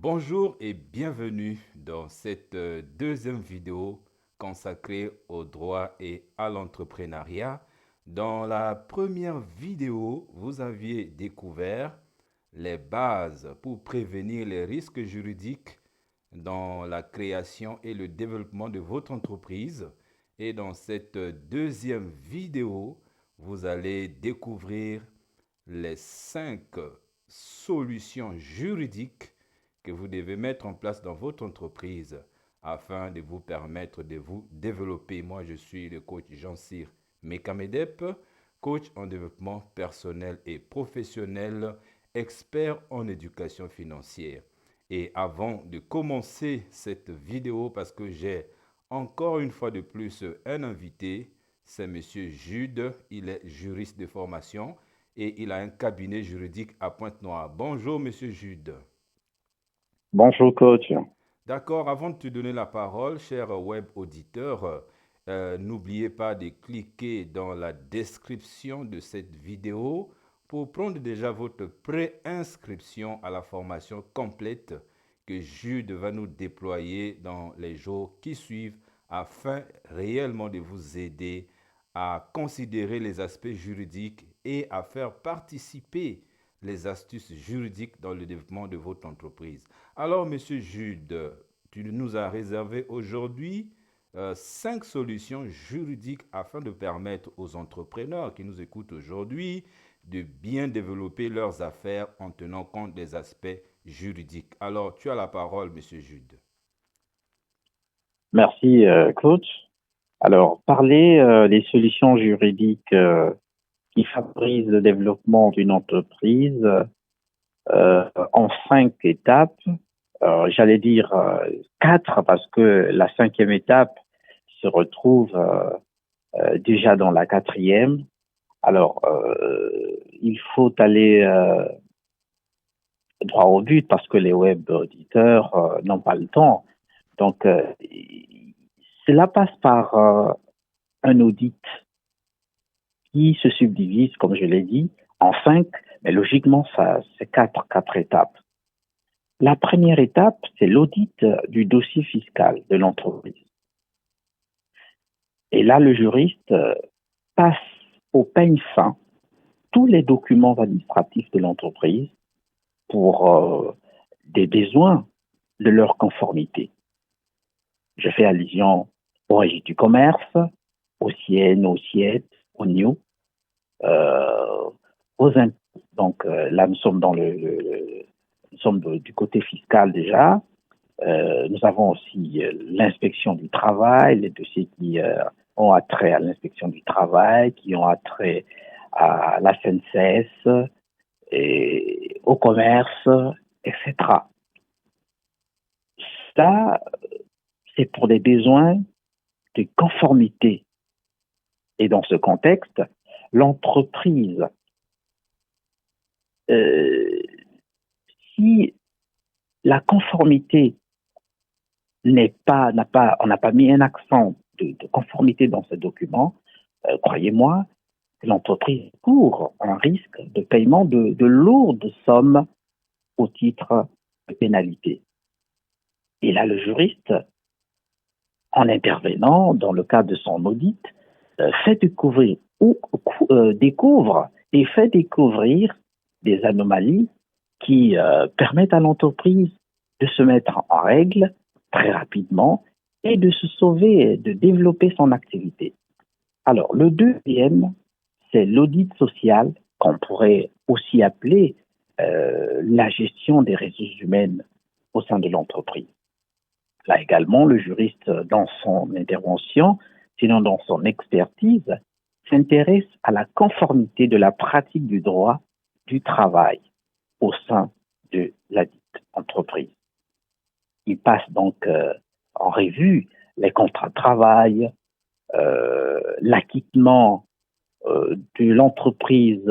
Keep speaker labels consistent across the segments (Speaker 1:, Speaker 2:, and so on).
Speaker 1: Bonjour et bienvenue dans cette deuxième vidéo consacrée au droit et à l'entrepreneuriat. Dans la première vidéo, vous aviez découvert les bases pour prévenir les risques juridiques dans la création et le développement de votre entreprise. Et dans cette deuxième vidéo, vous allez découvrir les 5 solutions juridiques que vous devez mettre en place dans votre entreprise afin de vous permettre de vous développer. Moi, je suis le coach Jean-Cyr Mekamedep, coach en développement personnel et professionnel, expert en éducation financière. Et avant de commencer cette vidéo, parce que j'ai encore une fois de plus un invité, c'est Monsieur Jude, il est juriste de formation et il a un cabinet juridique à Pointe-Noire. Bonjour Monsieur Jude.
Speaker 2: Bonjour coach.
Speaker 1: D'accord, avant de te donner la parole, cher web auditeur, n'oubliez pas de cliquer dans la description de cette vidéo pour prendre déjà votre pré-inscription à la formation complète que Jude va nous déployer dans les jours qui suivent afin réellement de vous aider à considérer les aspects juridiques et à faire participer les astuces juridiques dans le développement de votre entreprise. Alors, Monsieur Jude, tu nous as réservé aujourd'hui 5 solutions juridiques afin de permettre aux entrepreneurs qui nous écoutent aujourd'hui de bien développer leurs affaires en tenant compte des aspects juridiques. Alors, tu as la parole, Monsieur Jude.
Speaker 2: Merci coach. Alors, parler des solutions juridiques qui favorisent le développement d'une entreprise en 5 étapes. J'allais dire 4 parce que la 5e étape se retrouve déjà dans la 4e. Alors, il faut aller droit au but parce que les web auditeurs n'ont pas le temps. Donc, cela passe par un audit qui se subdivise, comme je l'ai dit, en 5, mais logiquement, ça, c'est quatre étapes. La première étape, c'est l'audit du dossier fiscal de l'entreprise. Et là, le juriste passe au peigne fin tous les documents administratifs de l'entreprise pour des besoins de leur conformité. Je fais allusion au registre du commerce, au CIN, au CIET, au NIO, aux impôts. Donc là, nous sommes nous sommes du côté fiscal déjà. Nous avons aussi l'inspection du travail, les dossiers qui ont attrait à l'inspection du travail, qui ont attrait à la CNCS et au commerce, etc. Ça, c'est pour des besoins de conformité. Et dans ce contexte, l'entreprise, si la conformité on n'a pas mis un accent de conformité dans ce document, croyez-moi, l'entreprise court un risque de paiement de lourdes sommes au titre de pénalité. Et là, le juriste, en intervenant dans le cadre de son audit, fait découvrir découvre et fait découvrir des anomalies qui permettent à l'entreprise de se mettre en règle très rapidement et de se sauver, de développer son activité. Alors, le deuxième, c'est l'audit social, qu'on pourrait aussi appeler la gestion des ressources humaines au sein de l'entreprise. Là également, le juriste, dans son intervention, sinon dans son expertise, s'intéresse à la conformité de la pratique du droit du travail au sein de la dite entreprise. Il passe donc en revue les contrats de travail, l'acquittement de l'entreprise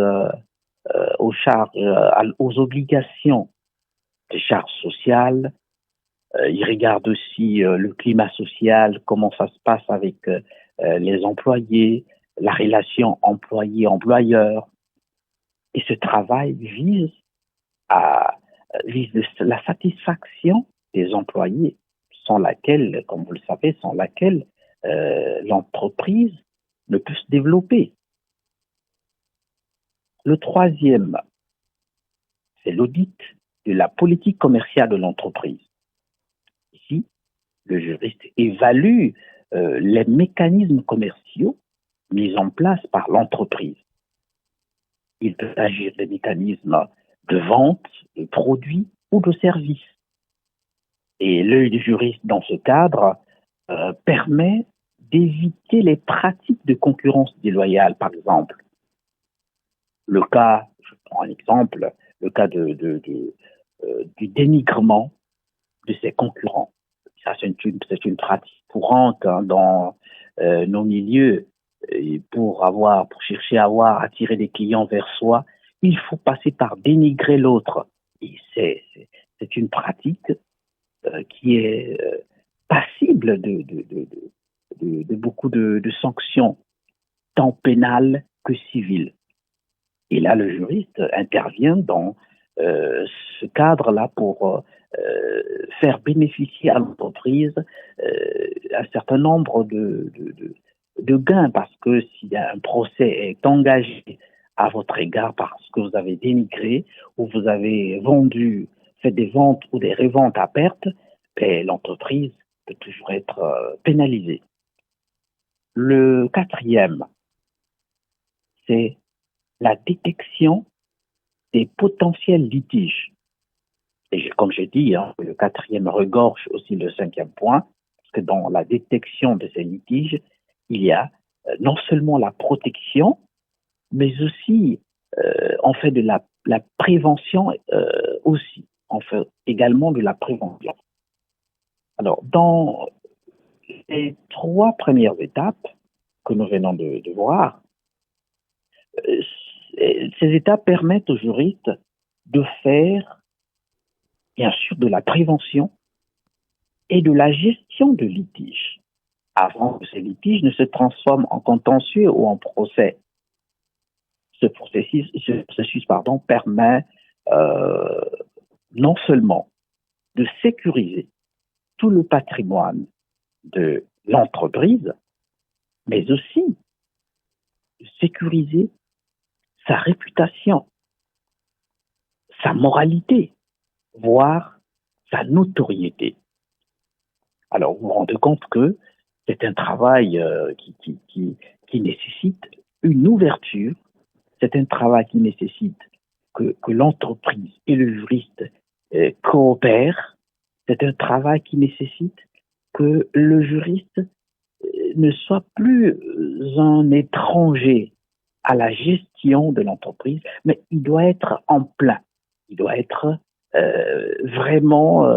Speaker 2: aux obligations des charges sociales. Il regarde aussi le climat social, comment ça se passe avec les employés, la relation employé-employeur. Et ce travail vise à vise la satisfaction des employés, sans laquelle, comme vous le savez, sans laquelle l'entreprise ne peut se développer. Le troisième, c'est l'audit de la politique commerciale de l'entreprise. Ici, le juriste évalue les mécanismes commerciaux mis en place par l'entreprise. Il peut agir des mécanismes de vente, de produits ou de services. Et l'œil du juriste dans ce cadre permet d'éviter les pratiques de concurrence déloyale, par exemple. Le cas, je prends un exemple, le cas du dénigrement de ses concurrents. Ça, c'est une pratique courante dans nos milieux. Et pour chercher à attirer des clients vers soi, il faut passer par dénigrer l'autre. Et c'est une pratique qui est passible de beaucoup de sanctions, tant pénales que civiles. Et là, le juriste intervient dans ce cadre-là pour faire bénéficier à l'entreprise un certain nombre de gains, parce que si un procès est engagé à votre égard parce que vous avez dénigré ou vous avez fait des ventes ou des reventes à perte, l'entreprise peut toujours être pénalisée. Le quatrième, c'est la détection des potentiels litiges. Et comme j'ai dit, le quatrième regorge aussi le cinquième point, parce que dans la détection de ces litiges, il y a non seulement la protection, mais aussi on fait de la prévention aussi. On fait également de la prévention. Alors, dans les 3 premières étapes que nous venons de voir, ces étapes permettent aux juristes de faire, bien sûr, de la prévention et de la gestion de litiges, avant que ces litiges ne se transforment en contentieux ou en procès. Ce processus permet non seulement de sécuriser tout le patrimoine de l'entreprise, mais aussi de sécuriser sa réputation, sa moralité, voire sa notoriété. Alors, vous vous rendez compte que c'est un travail qui nécessite une ouverture, c'est un travail qui nécessite que l'entreprise et le juriste coopèrent, c'est un travail qui nécessite que le juriste ne soit plus un étranger à la gestion de l'entreprise, mais il doit être en plein. Il doit être vraiment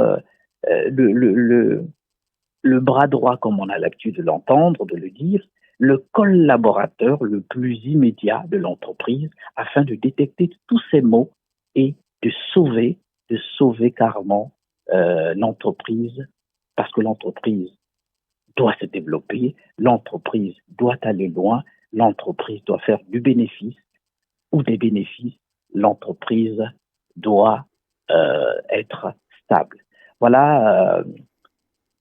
Speaker 2: le bras droit, comme on a l'habitude de l'entendre, de le dire, le collaborateur le plus immédiat de l'entreprise, afin de détecter tous ces maux et de sauver carrément l'entreprise, parce que l'entreprise doit se développer, l'entreprise doit aller loin, l'entreprise doit faire du bénéfice ou des bénéfices, l'entreprise doit être stable. Voilà,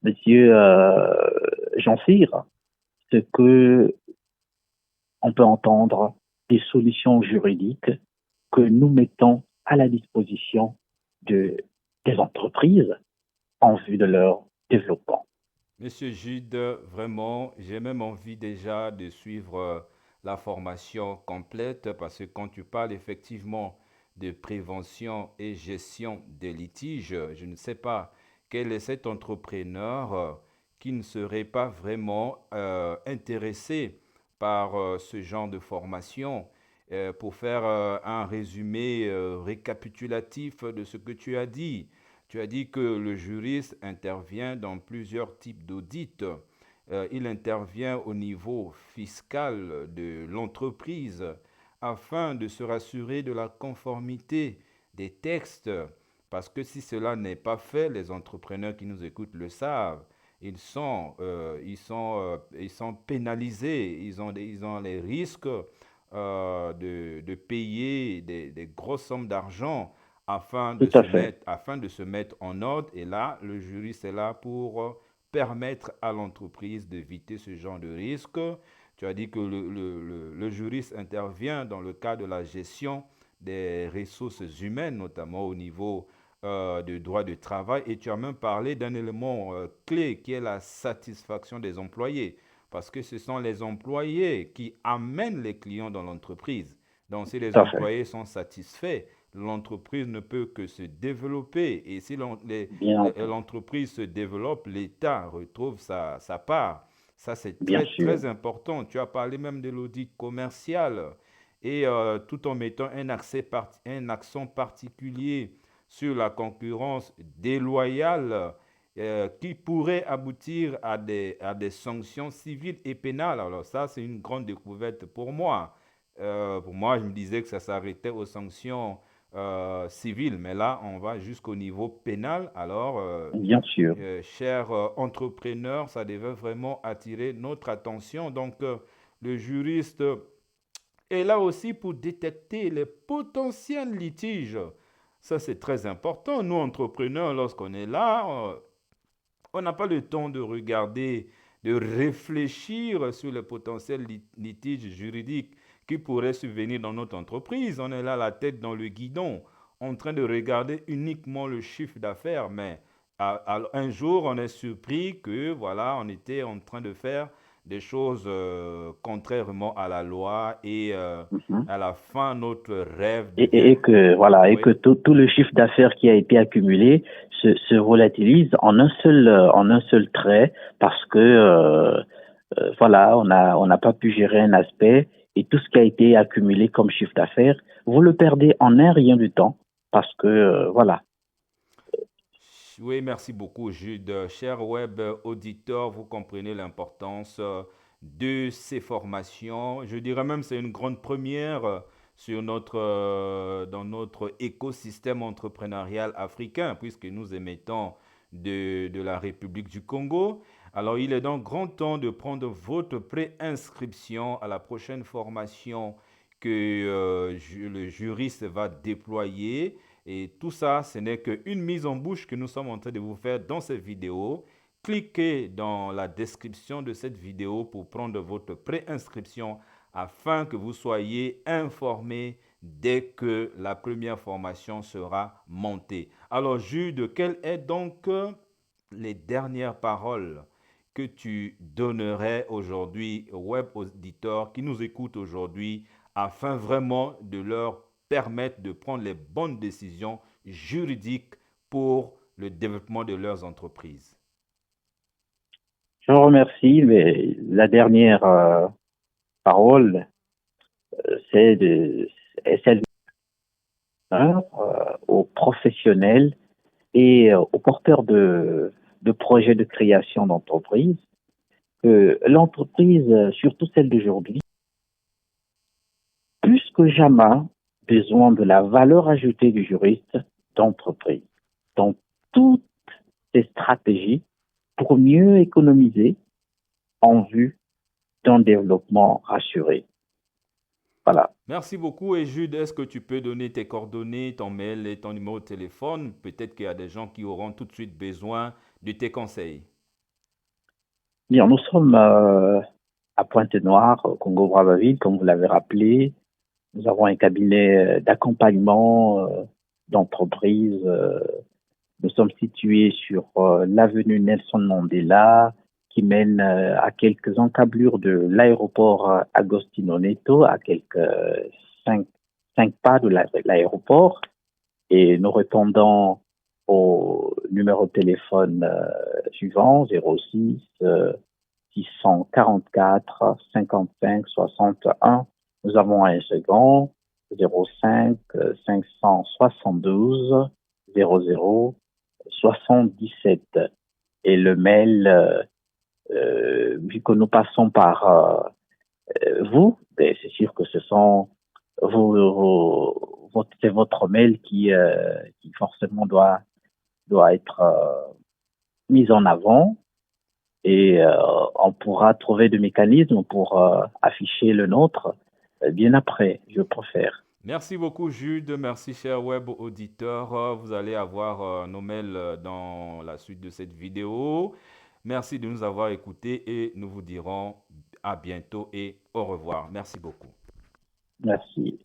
Speaker 2: Monsieur Jean-Cyr, ce que on peut entendre des solutions juridiques que nous mettons à la disposition des entreprises en vue de leur développement.
Speaker 1: Monsieur Jude, vraiment, j'ai même envie déjà de suivre la formation complète, parce que quand tu parles effectivement de prévention et gestion des litiges, je ne sais pas quel est cet entrepreneur qui ne serait pas vraiment intéressé par ce genre de formation. Pour faire un résumé récapitulatif de ce que tu as dit. Tu as dit que le juriste intervient dans plusieurs types d'audits. Il intervient au niveau fiscal de l'entreprise afin de se rassurer de la conformité des textes. Parce que si cela n'est pas fait, les entrepreneurs qui nous écoutent le savent, ils sont pénalisés, ils ont les risques de payer des grosses sommes d'argent
Speaker 2: Tout à fait.
Speaker 1: afin de se mettre en ordre. Et là, le juriste est là pour permettre à l'entreprise d'éviter ce genre de risque. Tu as dit que le juriste intervient dans le cadre de la gestion des ressources humaines, notamment au niveau de droit de travail. Et tu as même parlé d'un élément clé qui est la satisfaction des employés. Parce que ce sont les employés qui amènent les clients dans l'entreprise. Donc, si les
Speaker 2: Tout à fait.
Speaker 1: employés sont satisfaits, l'entreprise ne peut que se développer. Et si
Speaker 2: Bien entendu.
Speaker 1: l'entreprise se développe, l'État retrouve sa part. Ça, c'est
Speaker 2: Bien
Speaker 1: très,
Speaker 2: sûr.
Speaker 1: très important. Tu as parlé même de l'audit commercial et tout en mettant un accent particulier sur la concurrence déloyale qui pourrait aboutir à des sanctions civiles et pénales. Alors ça, c'est une grande découverte pour moi, je me disais que ça s'arrêtait aux sanctions civiles, mais là, on va jusqu'au niveau pénal. Alors,
Speaker 2: Bien sûr.
Speaker 1: chers entrepreneurs, ça devait vraiment attirer notre attention. Donc, le juriste est là aussi pour détecter les potentiels litiges. Ça, c'est très important. Nous, entrepreneurs, lorsqu'on est là, on n'a pas le temps de regarder, de réfléchir sur les potentiels litiges juridiques qui pourraient survenir dans notre entreprise. On est là, la tête dans le guidon, en train de regarder uniquement le chiffre d'affaires. Mais un jour, on est surpris que, voilà, on était en train de faire des choses contrairement à la loi et
Speaker 2: Mhm.
Speaker 1: à la fin, notre rêve
Speaker 2: Et,
Speaker 1: devient...
Speaker 2: et que voilà, et que
Speaker 1: Oui,
Speaker 2: tout le chiffre d'affaires qui a été accumulé se volatilise en un seul trait parce que voilà, on n'a pas pu gérer un aspect et tout ce qui a été accumulé comme chiffre d'affaires, vous le perdez en un rien du temps parce que voilà.
Speaker 1: oui, merci beaucoup, Jude. Cher web auditeur, vous comprenez l'importance de ces formations. Je dirais même que c'est une grande première dans notre écosystème entrepreneurial africain, puisque nous émettons de la République du Congo. Alors, il est donc grand temps de prendre votre préinscription à la prochaine formation que le juriste va déployer. Et tout ça, ce n'est qu'une mise en bouche que nous sommes en train de vous faire dans cette vidéo. Cliquez dans la description de cette vidéo pour prendre votre préinscription afin que vous soyez informés dès que la première formation sera montée. Alors, Jude, quelles sont donc les dernières paroles que tu donnerais aujourd'hui aux web auditeurs qui nous écoutent aujourd'hui afin vraiment de leur permettre de prendre les bonnes décisions juridiques pour le développement de leurs entreprises?
Speaker 2: Je vous remercie, mais la dernière parole, c'est est celle aux professionnels et aux porteurs de projets de création d'entreprise, que l'entreprise, surtout celle d'aujourd'hui, plus que jamais besoin de la valeur ajoutée du juriste d'entreprise dans toutes ces stratégies pour mieux économiser en vue d'un développement rassuré. Voilà.
Speaker 1: Merci beaucoup. Et Jude, est-ce que tu peux donner tes coordonnées, ton mail et ton numéro de téléphone? Peut-être qu'il y a des gens qui auront tout de suite besoin de tes conseils.
Speaker 2: Bien, nous sommes à Pointe-Noire, au Congo-Brazzaville, comme vous l'avez rappelé. Nous avons un cabinet d'accompagnement d'entreprise. Nous sommes situés sur l'avenue Nelson Mandela, qui mène à quelques encablures de l'aéroport Agostino Neto, à quelques cinq, cinq pas de l'aéroport. Et nous répondons au numéro de téléphone suivant, 06 644 55 61. Nous avons un second, 05 572 00 77. Et le mail, vu que nous passons par vous, ben, c'est sûr que ce sont c'est votre mail qui forcément doit être mis en avant et on pourra trouver des mécanismes pour afficher le nôtre bien après, je préfère.
Speaker 1: Merci beaucoup, Jude. Merci, cher web auditeur. Vous allez avoir nos mails dans la suite de cette vidéo. Merci de nous avoir écoutés et nous vous dirons à bientôt et au revoir. Merci beaucoup.
Speaker 2: Merci.